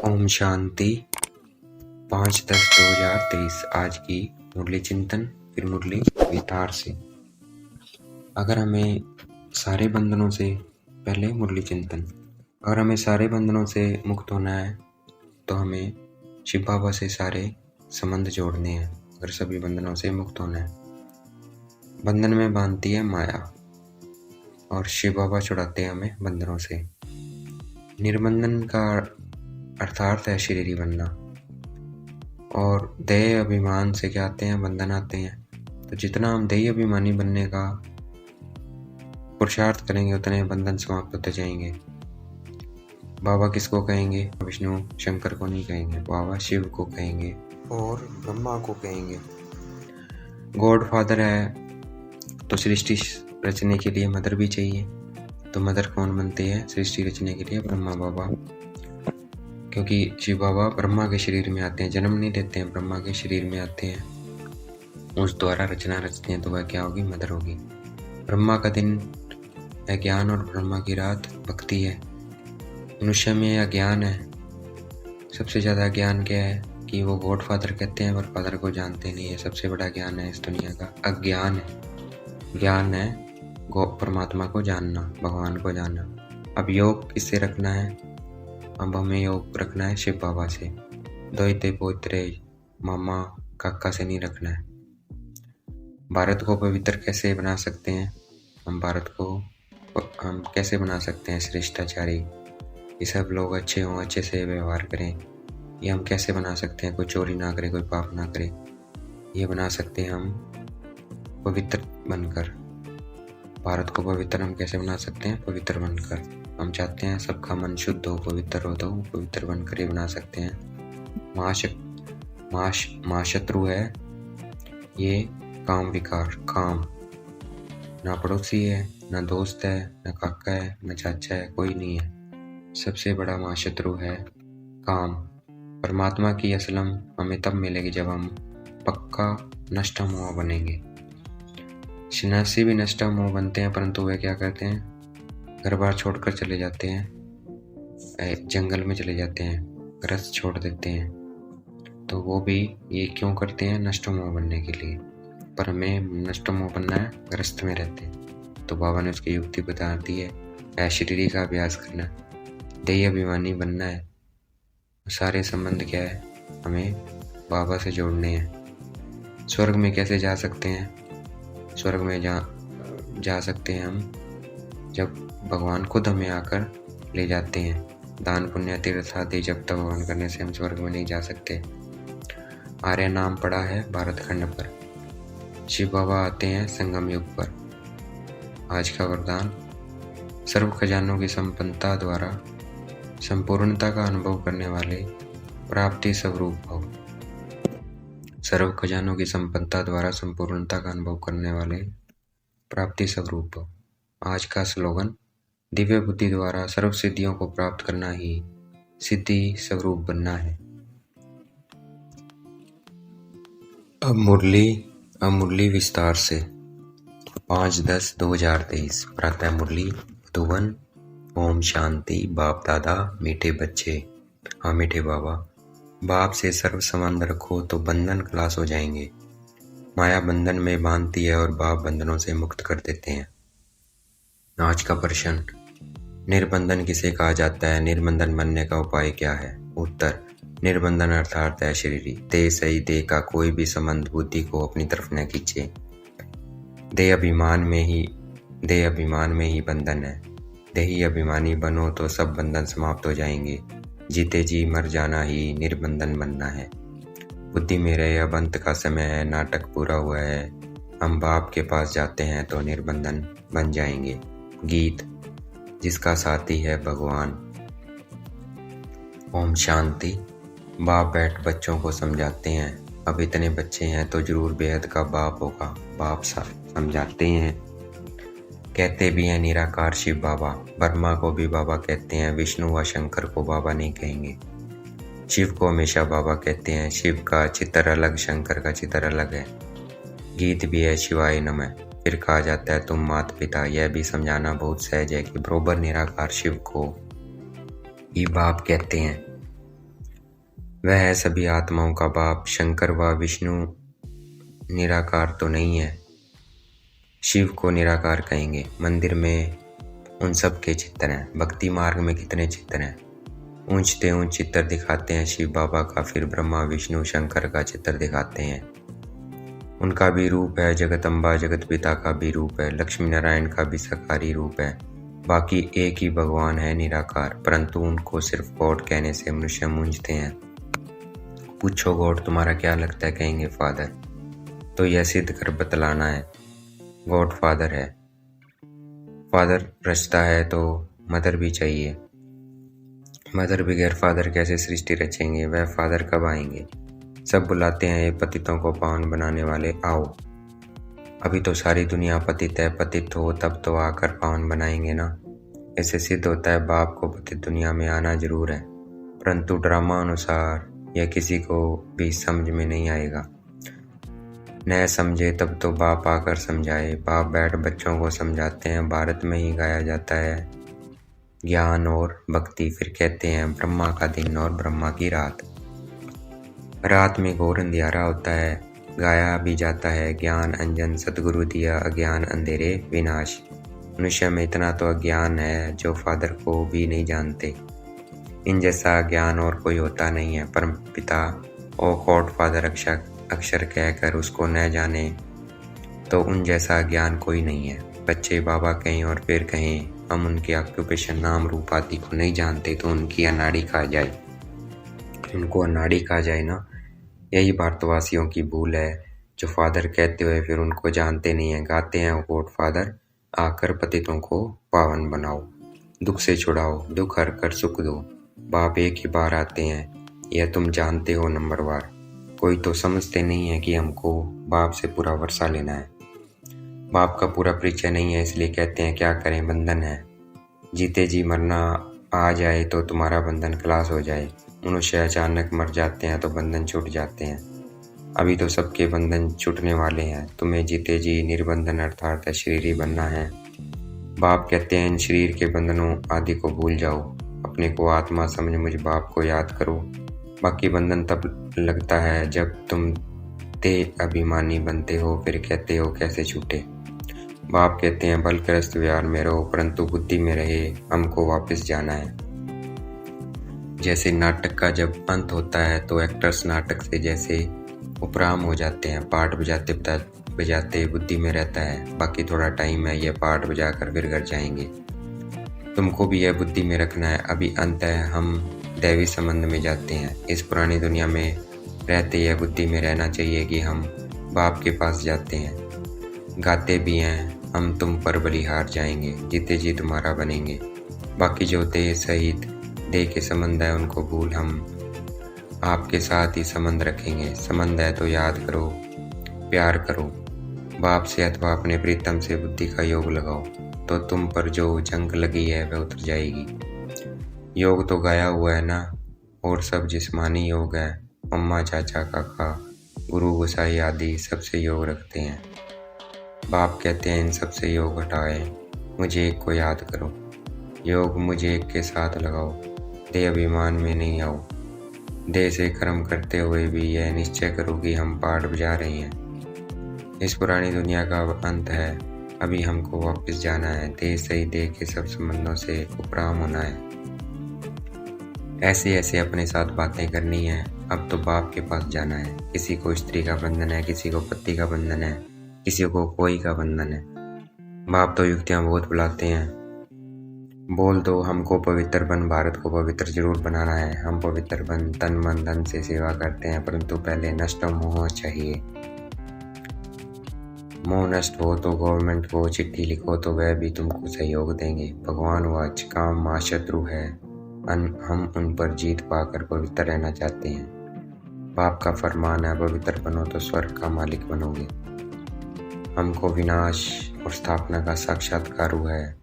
ओम शांति। 5/10/2023 आज की मुरली चिंतन फिर मुरली विस्तार से। अगर हमें सारे बंधनों से पहले मुरली चिंतन, अगर हमें सारे बंधनों से मुक्त होना है तो हमें शिव बाबा से सारे संबंध जोड़ने हैं। अगर सभी बंधनों से मुक्त होना है, बंधन में बांधती है माया और शिव बाबा छुड़ाते हैं हमें बंधनों से। निर्बंधन का अर्थात है शरीरी बनना, और देह अभिमान से क्या आते हैं? बंधन आते हैं। तो जितना हम देह अभिमानी बनने का पुरुषार्थ करेंगे उतने बंधन समाप्त होते जाएंगे। बाबा किसको कहेंगे? विष्णु शंकर को नहीं कहेंगे, बाबा शिव को कहेंगे और ब्रह्मा को कहेंगे। गॉड फादर है तो सृष्टि रचने के लिए मदर भी चाहिए। तो मदर कौन बनते हैं सृष्टि रचने के लिए? ब्रह्मा बाबा, क्योंकि शिव बाबा ब्रह्मा के शरीर में आते हैं, जन्म नहीं देते हैं, ब्रह्मा के शरीर में आते हैं, उस द्वारा रचना रचते हैं। तो वह क्या होगी? मदर होगी। ब्रह्मा का दिन है ज्ञान और ब्रह्मा की रात भक्ति है। मनुष्य में अज्ञान है, सबसे ज़्यादा ज्ञान क्या है कि वो गॉड फादर कहते हैं पर फादर को जानते नहीं है। सबसे बड़ा ज्ञान है इस दुनिया का अज्ञान है। ज्ञान है परमात्मा को जानना, भगवान को जानना। अब योग किससे रखना है? अब हमें योग रखना है शिव बाबा से। दोहिते पोत्रे मामा काका से नहीं रखना है। भारत को पवित्र कैसे बना सकते हैं? हम कैसे बना सकते हैं श्रेष्ठाचारी, ये सब लोग अच्छे हों, अच्छे से व्यवहार करें। ये हम कैसे बना सकते हैं? कोई चोरी ना करे, कोई पाप ना करे। ये बना सकते हैं हम पवित्र बनकर। भारत को पवित्र हम कैसे बना सकते हैं? पवित्र बनकर। हम चाहते हैं सबका मन शुद्ध हो, पवित्र हो, तो पवित्र बनकर ही बना सकते हैं। महाशत्रु है ये काम विकार। काम ना पड़ोसी है, ना दोस्त है, ना काका है, ना चाचा है, कोई नहीं है। सबसे बड़ा महाशत्रु है काम। परमात्मा की असलम हमें तब मिलेगी जब हम पक्का नष्ट मोह बनेंगे। सन्यासी भी नष्ट मोह बनते हैं, परंतु वे क्या करते हैं? घर बार छोड़कर चले जाते हैं, जंगल में चले जाते हैं, ग्रस्त छोड़ देते हैं। तो वो भी ये क्यों करते हैं? नष्ट मोह बनने के लिए। पर हमें नष्ट मोह बनना है, ग्रस्त में रहते हैं। तो बाबा ने उसकी युक्ति बता दी है, ऐश्वर्य का अभ्यास करना, देह अभिमानी बनना है। सारे संबंध क्या है? हमें बाबा से जोड़ने हैं। स्वर्ग में कैसे जा सकते हैं? स्वर्ग में जा सकते हैं हम जब भगवान खुद हमें आकर ले जाते हैं। दान पुण्य तीर्थ आदि जब तक भगवान करने से हम स्वर्ग में नहीं जा सकते। आर्य नाम पड़ा है भारत खंड पर। शिव बाबा आते हैं संगम युग पर। आज का वरदान, सर्व खजानों की संपन्नता द्वारा संपूर्णता का अनुभव करने वाले प्राप्ति स्वरूप भव। सर्व खजानों की संपन्नता द्वारा संपूर्णता का अनुभव करने वाले प्राप्ति स्वरूप भव। आज का स्लोगन, दिव्य बुद्धि द्वारा सर्व सिद्धियों को प्राप्त करना ही सिद्धि स्वरूप बनना है। अब मुरली विस्तार से। 5/10/2023 प्रातः मुरली मधुबन। ओम शांति। बाप दादा मीठे बच्चे। हाँ मीठे बाबा, बाप से सर्व संबंध रखो तो बंधन खलास हो जाएंगे। माया बंधन में बांधती है और बाप बंधनों से मुक्त कर देते हैं। आज का प्रश्न, निर्बंधन किसे कहा जाता है? निर्बंधन बनने का उपाय क्या है? उत्तर, निर्बंधन अर्थात है शरीरी। देह सही देह का कोई भी संबंध बुद्धि को अपनी तरफ न खींचे। देह अभिमान में ही बंधन है। देही अभिमानी बनो तो सब बंधन समाप्त हो जाएंगे। जीते जी मर जाना ही निर्बंधन बनना है। बुद्धि में रहे अब अंत का समय है, नाटक पूरा हुआ है, हम बाप के पास जाते हैं तो निर्बंधन बन जाएंगे। गीत, जिसका साथी है भगवान। ओम शांति। बाप बैठ बच्चों को समझाते हैं। अब इतने बच्चे हैं तो जरूर बेहद का बाप होगा। बाप समझाते हैं, कहते भी हैं निराकार शिव बाबा। ब्रह्मा को भी बाबा कहते हैं, विष्णु व शंकर को बाबा नहीं कहेंगे। शिव को हमेशा बाबा कहते हैं। शिव का चित्र अलग, शंकर का चित्र अलग है। गीत भी है शिवाय नमः। फिर कहा जाता है तुम माता पिता। यह भी समझाना बहुत सहज है कि बरोबर निराकार शिव को ही बाप कहते हैं। वह है सभी आत्माओं का बाप। शंकर व विष्णु निराकार तो नहीं है, शिव को निराकार कहेंगे। मंदिर में उन सब के चित्र हैं। भक्ति मार्ग में कितने चित्र हैं। ऊंचते ऊंच चित्र दिखाते हैं शिव बाबा का, फिर ब्रह्मा विष्णु शंकर का चित्र दिखाते हैं। उनका भी रूप है, जगदम्बा जगत पिता का भी रूप है, लक्ष्मी नारायण का भी साकारी रूप है। बाकी एक ही भगवान है निराकार, परंतु उनको सिर्फ गॉड कहने से मनुष्य मूंझते हैं। पूछो गॉड तुम्हारा क्या लगता है, कहेंगे फादर। तो यह सिद्ध कर बतलाना है गॉड फादर है। फादर रचता है तो मदर भी चाहिए। मदर बगैर फादर कैसे सृष्टि रचेंगे, वह फादर कब आएंगे। सब बुलाते हैं ये पतितों को पावन बनाने वाले, आओ। अभी तो सारी दुनिया पतित है, पतित हो तब तो आकर पावन बनाएंगे ना। इससे सिद्ध होता है बाप को पतित दुनिया में आना जरूर है, परंतु ड्रामा अनुसार यह किसी को भी समझ में नहीं आएगा। न समझे तब तो बाप आकर समझाए। बाप बैठ बच्चों को समझाते हैं। भारत में ही गाया जाता है ज्ञान और भक्ति, फिर कहते हैं ब्रह्मा का दिन और ब्रह्मा की रात। रात में घोर अंधियारा होता है, गाया भी जाता है ज्ञान अंजन सतगुरु दिया अज्ञान अंधेरे विनाश। मनुष्य में इतना तो अज्ञान है जो फादर को भी नहीं जानते। इन जैसा ज्ञान और कोई होता नहीं है। परम पिता और गॉड फादर अक्षर कहकर उसको न जाने तो उन जैसा ज्ञान कोई नहीं है। बच्चे बाबा कहें और फिर कहें हम उनके ऑक्यूपेशन नाम रूप आदि को नहीं जानते तो उनकी अनाड़ी खा जाए, उनको अनाड़ी खा जाए ना। यही भारतवासियों की भूल है जो फादर कहते हुए फिर उनको जानते नहीं है। गाते हैं गॉड फादर आकर पतितों को पावन बनाओ, दुख से छुड़ाओ, दुख हर कर सुख दो। बाप एक ही बार आते हैं, यह तुम जानते हो नंबरवार। कोई तो समझते नहीं है कि हमको बाप से पूरा वर्षा लेना है। बाप का पूरा परिचय नहीं है, इसलिए कहते हैं क्या करें बंधन है। जीते जी मरना आ जाए तो तुम्हारा बंधन खलास हो जाए। मनुष्य अचानक मर जाते हैं तो बंधन छूट जाते हैं। अभी तो सबके बंधन छूटने वाले हैं। तुम्हें जीते जी निर्बंधन अर्थात शरीर ही बनना है। बाप कहते हैं इन शरीर के बंधनों आदि को भूल जाओ, अपने को आत्मा समझ मुझ बाप को याद करो। बाकी बंधन तब लगता है जब तुम देह अभिमानी बनते हो, फिर कहते हो कैसे छूटे। बाप कहते हैं बलग्रस्त व्यवहार में रहो, परंतु बुद्धि में रहे, हमको वापस जाना है। जैसे नाटक का जब अंत होता है तो एक्टर्स नाटक से जैसे उपराम हो जाते हैं। पाठ बजाते बजाते बुद्धि में रहता है, बाकी थोड़ा टाइम है, यह पाठ बजाकर फिर घर जाएंगे। तुमको भी यह बुद्धि में रखना है, अभी अंत है, हम दैवी संबंध में जाते हैं। इस पुरानी दुनिया में रहते यह बुद्धि में रहना चाहिए कि हम बाप के पास जाते हैं। गाते भी हैं हम तुम पर बलिहार जाएंगे, जीते जी तुम्हारा बनेंगे। बाकी जो देह सहित देह के संबंध है उनको भूल, हम आपके साथ ही संबंध रखेंगे। संबंध है तो याद करो, प्यार करो बाप से अथवा अपने प्रीतम से बुद्धि का योग लगाओ, तो तुम पर जो जंग लगी है वह उतर जाएगी। योग तो गाया हुआ है ना, और सब जिस्मानी योग है। मम्मा चाचा काका गुरु गोसाई आदि सबसे योग रखते हैं। बाप कहते हैं इन सबसे योग हटाए, मुझे एक को याद करो। योग मुझे एक के साथ लगाओ, देह अभिमान में नहीं आओ। देह से कर्म करते हुए भी यह निश्चय करो कि हम पाठ बजा रहे हैं। इस पुरानी दुनिया का अंत है, अभी हमको वापस जाना है। देह सही देह के सब संबंधों से उपराम होना है। ऐसे ऐसे अपने साथ बातें करनी है। अब तो बाप के पास जाना है। किसी को स्त्री का बंधन है, किसी को पति का बंधन है, किसी को कोई का बंधन है। बाप तो युक्तियां बहुत बुलाते हैं, बोल दो हमको पवित्र बन, भारत को पवित्र जरूर बनाना है। हम पवित्र बन तन मन धन से सेवा करते हैं, परंतु पहले नष्ट मोह चाहिए। मोह नष्ट हो तो गवर्नमेंट को चिट्ठी लिखो तो वह भी तुमको सहयोग देंगे। भगवान वाच काम मां शत्रु है, हम उन पर जीत पाकर पवित्र रहना चाहते हैं। बाप का फरमान है पवित्र बनो तो स्वर्ग का मालिक बनोगे। हमको विनाश और स्थापना का साक्षात्कार हुआ है।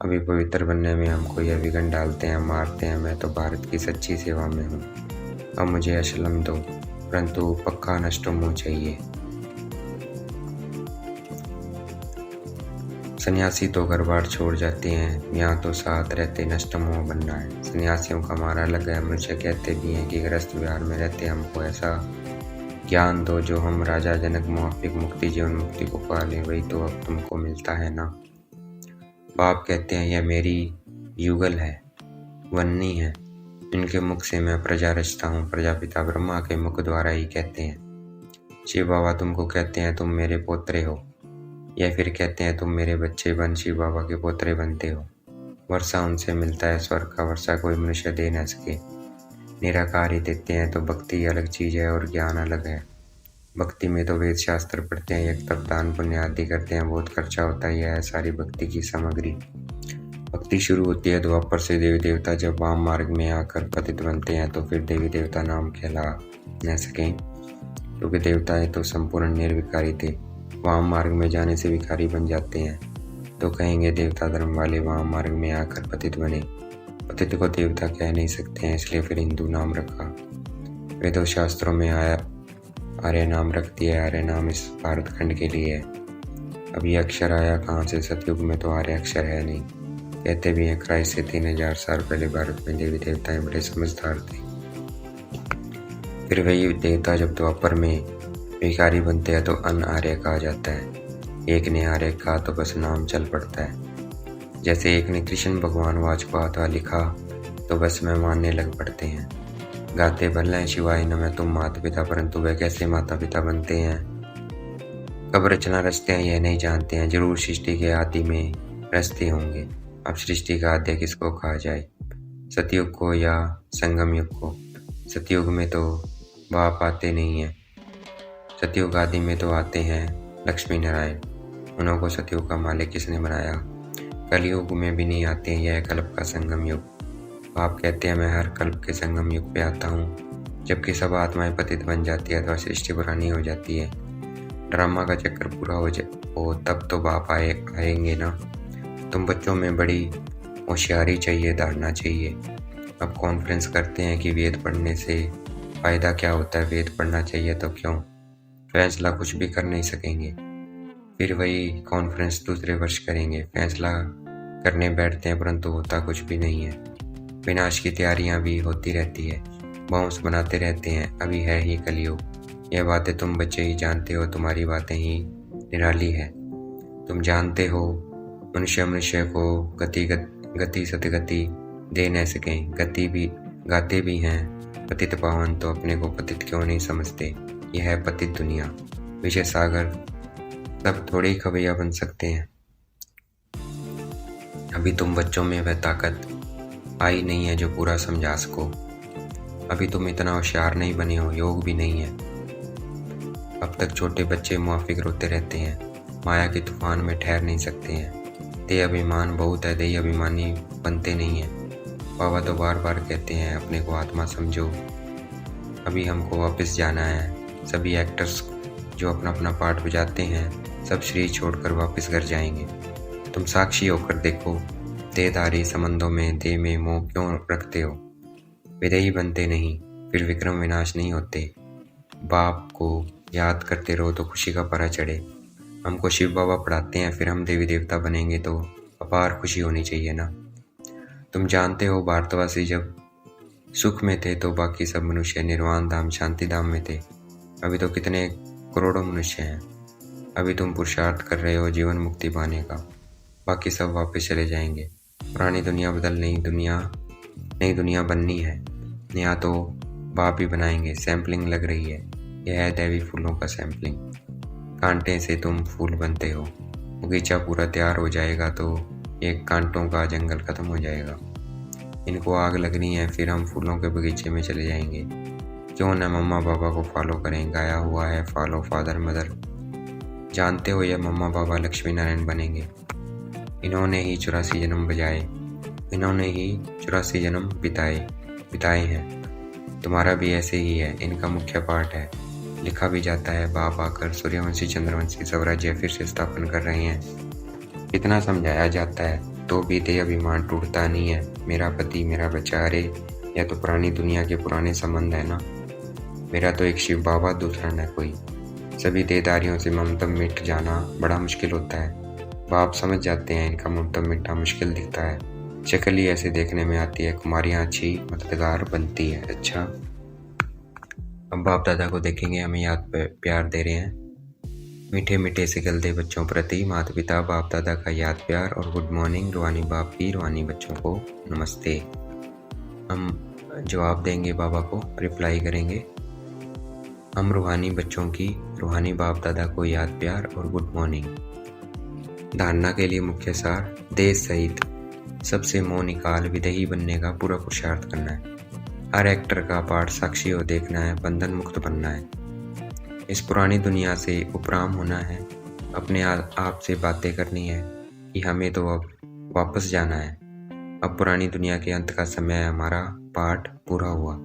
अभी पवित्र बनने में हमको यह विघ्न डालते हैं, मारते हैं। मैं तो भारत की सच्ची सेवा में हूँ। अब मुझे असलम दो, परंतु पक्का नष्ट मोह चाहिए। सन्यासी तो घर बार छोड़ जाते हैं, यहाँ तो साथ रहते नष्ट मोह बनना है। सन्यासियों का मारा लग गया, मनुष्य कहते भी हैं कि गृहस्थ विहार में रहते हमको ऐसा ज्ञान दो जो हम राजा जनक मुआफिक मुक्ति जीवन मुक्ति को पा लें, वही तो अब तुमको मिलता है ना। बाप कहते हैं यह मेरी युगल है, वन्नी है, इनके मुख से मैं प्रजा रचता हूँ। प्रजापिता ब्रह्मा के मुख द्वारा ही कहते हैं। शिव बाबा तुमको कहते हैं तुम मेरे पोत्रे हो, या फिर कहते हैं तुम मेरे बच्चे बन शिव बाबा के पोत्रे बनते हो। वर्षा उनसे मिलता है स्वर्ग का, वर्षा कोई मनुष्य दे न सके, निराकार ही देते हैं। तो भक्ति अलग चीज़ है और ज्ञान अलग है। भक्ति में तो वेद शास्त्र पढ़ते हैं, यज्ञ तप दान पुण्य आदि करते हैं, बहुत खर्चा होता ही है सारी भक्ति की सामग्री। भक्ति शुरू होती है द्वापर से। देवी देवता जब वाम मार्ग में आकर पतित बनते हैं तो फिर देवी देवता नाम कहला न सकें, क्योंकि देवताएं तो संपूर्ण निर्विकारी थे। वाम मार्ग में जाने से विकारी बन जाते हैं तो कहेंगे देवता धर्म वाले वाम मार्ग में आकर पतित बने। पतित को देवता कह नहीं सकते हैं, इसलिए फिर हिंदू नाम रखा। वेदों शास्त्रों में आर्य नाम रख दिया। आर्य नाम इस भारत खंड के लिए है। अब ये अक्षर आया कहाँ से? सतयुग में तो आर्य अक्षर है नहीं। कहते भी हैं क्राइस्ट से 3000 साल पहले भारत में देवी देवताएं बड़े समझदार थे। फिर वही देवता जब द्वापर में भिखारी बनते हैं तो अन आर्य कहा जाता है। एक ने आर्य कहा तो बस नाम चल पड़ता है। जैसे एक ने कृष्ण भगवान वाच को अथवा लिखा तो बस में मानने लग पड़ते हैं। गाते भले हैं शिवाय नमः तुम माता पिता, परंतु वह कैसे माता पिता बनते हैं, कब रचना रचते हैं यह नहीं जानते हैं। जरूर सृष्टि के आदि में रचते होंगे। अब सृष्टि का आद्य किसको कहा जाए, सतयुग को या संगम युग को? सतयुग में तो बाप आते नहीं हैं। सतयुग आदि में तो आते हैं लक्ष्मी नारायण। उन्हों को सतयुग का मालिक किसने बनाया? कलयुग में भी नहीं आते हैं, यह कल्प का संगम युग। बाप कहते हैं मैं हर कल्प के संगम युग पे आता हूँ, जबकि सब आत्माएं पतित बन जाती है अथवा सृष्टि पुरानी हो जाती है। ड्रामा का चक्कर पूरा हो तब तो बाप आएंगे ना। तुम बच्चों में बड़ी होशियारी चाहिए, धारणा चाहिए। अब कॉन्फ्रेंस करते हैं कि वेद पढ़ने से फ़ायदा क्या होता है, वेद पढ़ना चाहिए तो क्यों? फैसला कुछ भी कर नहीं सकेंगे। फिर वही कॉन्फ्रेंस दूसरे वर्ष करेंगे, फैसला करने बैठते हैं परंतु होता कुछ भी नहीं है। विनाश की तैयारियां भी होती रहती है, बॉम्ब्स बनाते रहते हैं। अभी है ही कलयुग। यह बातें तुम बच्चे ही जानते हो, तुम्हारी बातें ही निराली है। तुम जानते हो मनुष्य को गति सतगति दे न सकें, गाते भी हैं पतित पावन, तो अपने को पतित क्यों नहीं समझते? यह है पतित दुनिया, विषय सागर। सब थोड़े ही खबैया बन सकते हैं। अभी तुम बच्चों में वह ताकत आई नहीं है जो पूरा समझा सको। अभी तुम इतना होशियार नहीं बने हो, योग भी नहीं है। अब तक छोटे बच्चे मुआफिक रोते रहते हैं, माया के तूफान में ठहर नहीं सकते हैं। देह अभिमान बहुत है, देह अभिमानी बनते नहीं हैं। बाबा तो बार बार कहते हैं अपने को आत्मा समझो। अभी हमको वापस जाना है। सभी एक्टर्स जो अपना अपना पार्ट बजाते हैं सब शरीर छोड़कर वापस घर जाएंगे। तुम साक्षी होकर देखो, देहधारी संबंधों में देह में मोह क्यों रखते हो? विदेही बनते नहीं, फिर विक्रम विनाश नहीं होते। बाप को याद करते रहो तो खुशी का परा चढ़े। हमको शिव बाबा पढ़ाते हैं, फिर हम देवी देवता बनेंगे तो अपार खुशी होनी चाहिए ना। तुम जानते हो भारतवासी जब सुख में थे तो बाकी सब मनुष्य निर्वाण धाम शांति धाम में थे। अभी तो कितने करोड़ों मनुष्य हैं। अभी तुम पुरुषार्थ कर रहे हो जीवन मुक्ति पाने का, बाकी सब वापस चले जाएंगे। पुरानी दुनिया बदल नई दुनिया बननी है। नया तो बाप ही बनाएंगे। सैम्पलिंग लग रही है, यह है दैवी फूलों का सैम्पलिंग। कांटे से तुम फूल बनते हो, बगीचा पूरा तैयार हो जाएगा तो ये कांटों का जंगल खत्म हो जाएगा। इनको आग लगनी है, फिर हम फूलों के बगीचे में चले जाएंगे। क्यों न मम्मा पापा को फॉलो करें, गाया हुआ है फॉलो फादर मदर। जानते हो यह मम्मा पापा लक्ष्मी नारायण बनेंगे। इन्होंने ही 84 जन्म बिताए हैं। तुम्हारा भी ऐसे ही है। इनका मुख्य पाठ है, लिखा भी जाता है। बाप आकर सूर्यवंशी चंद्रवंशी स्वराज्य फिर से स्थापन कर रहे हैं। इतना समझाया जाता है तो भी देह अभिमान टूटता नहीं है। मेरा पति मेरा बच्चा, अरे यह तो पुरानी दुनिया के पुराने संबंध है ना। मेरा तो एक शिव बाबा, दूसरा न कोई। सभी देहधारियों से ममता मिट जाना बड़ा मुश्किल होता है। बाप समझ जाते हैं इनका मुद्दा मिटना मुश्किल दिखता है। शक्ल ही ऐसे देखने में आती है, कुमारियाँ अच्छी मददगार बनती है। अच्छा, अब बाप दादा को देखेंगे हमें याद प्यार दे रहे हैं। मीठे मीठे से गलते बच्चों प्रति माता पिता बाप दादा का याद प्यार और गुड मॉर्निंग। रूहानी बाप की रूहानी बच्चों को नमस्ते। हम जवाब देंगे, बाबा को रिप्लाई करेंगे। हम रूहानी बच्चों की रूहानी बाप दादा को याद प्यार और गुड मॉर्निंग। धारणा के लिए मुख्य सार, देश सहित सबसे मोह निकाल विदेही बनने का पूरा पुरुषार्थ करना है। हर एक्टर का पार्ट साक्षी हो देखना है, बंधन मुक्त बनना है। इस पुरानी दुनिया से उपराम होना है, अपने आप से बातें करनी है कि हमें तो अब वापस जाना है। अब पुरानी दुनिया के अंत का समय है, हमारा पार्ट पूरा हुआ।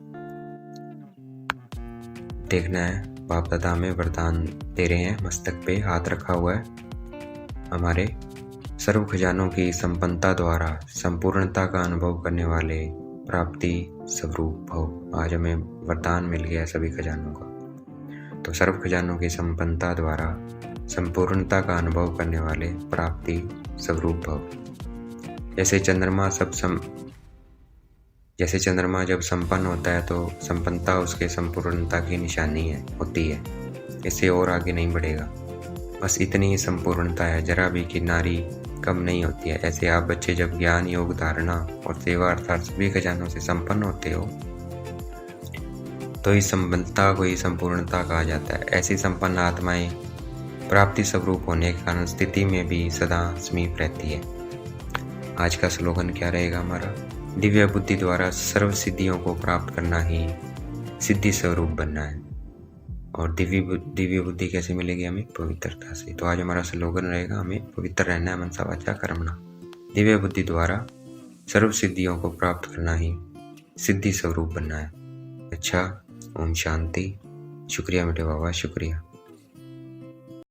देखना है बाप दादा हमें वरदान दे रहे हैं, मस्तक पे हाथ रखा हुआ है। हमारे सर्व खजानों की संपन्नता द्वारा संपूर्णता का अनुभव करने वाले प्राप्ति स्वरूप भव। आज हमें वरदान मिल गया सभी खजानों का। तो सर्व खजानों की संपन्नता द्वारा संपूर्णता का अनुभव करने वाले प्राप्ति स्वरूप भव। जैसे चंद्रमा जब संपन्न होता है तो संपन्नता उसके संपूर्णता की निशानी होती है। इससे और आगे नहीं बढ़ेगा, बस इतनी ही संपूर्णता है, जरा भी किनारी कम नहीं होती है। ऐसे आप बच्चे जब ज्ञान योग धारणा और सेवा अर्थात सभी खजानों से संपन्न होते हो तो इस संपन्नता को ही संपूर्णता कहा जाता है। ऐसी संपन्न आत्माएं प्राप्ति स्वरूप होने के कारण स्थिति में भी सदा समीप रहती है। आज का स्लोगन क्या रहेगा हमारा? दिव्य बुद्धि द्वारा सर्व सिद्धियों को प्राप्त करना ही सिद्धि स्वरूप बनना है। और दिव्य बुद्धि कैसे मिलेगी? हमें पवित्रता से। तो आज हमारा स्लोगन रहेगा, हमें पवित्र रहना है मनसा वाचा कर्मणा। दिव्य बुद्धि द्वारा सर्व सिद्धियों को प्राप्त करना ही सिद्धि स्वरूप बनना है। अच्छा, ओम शांति। शुक्रिया बेटे बाबा, शुक्रिया।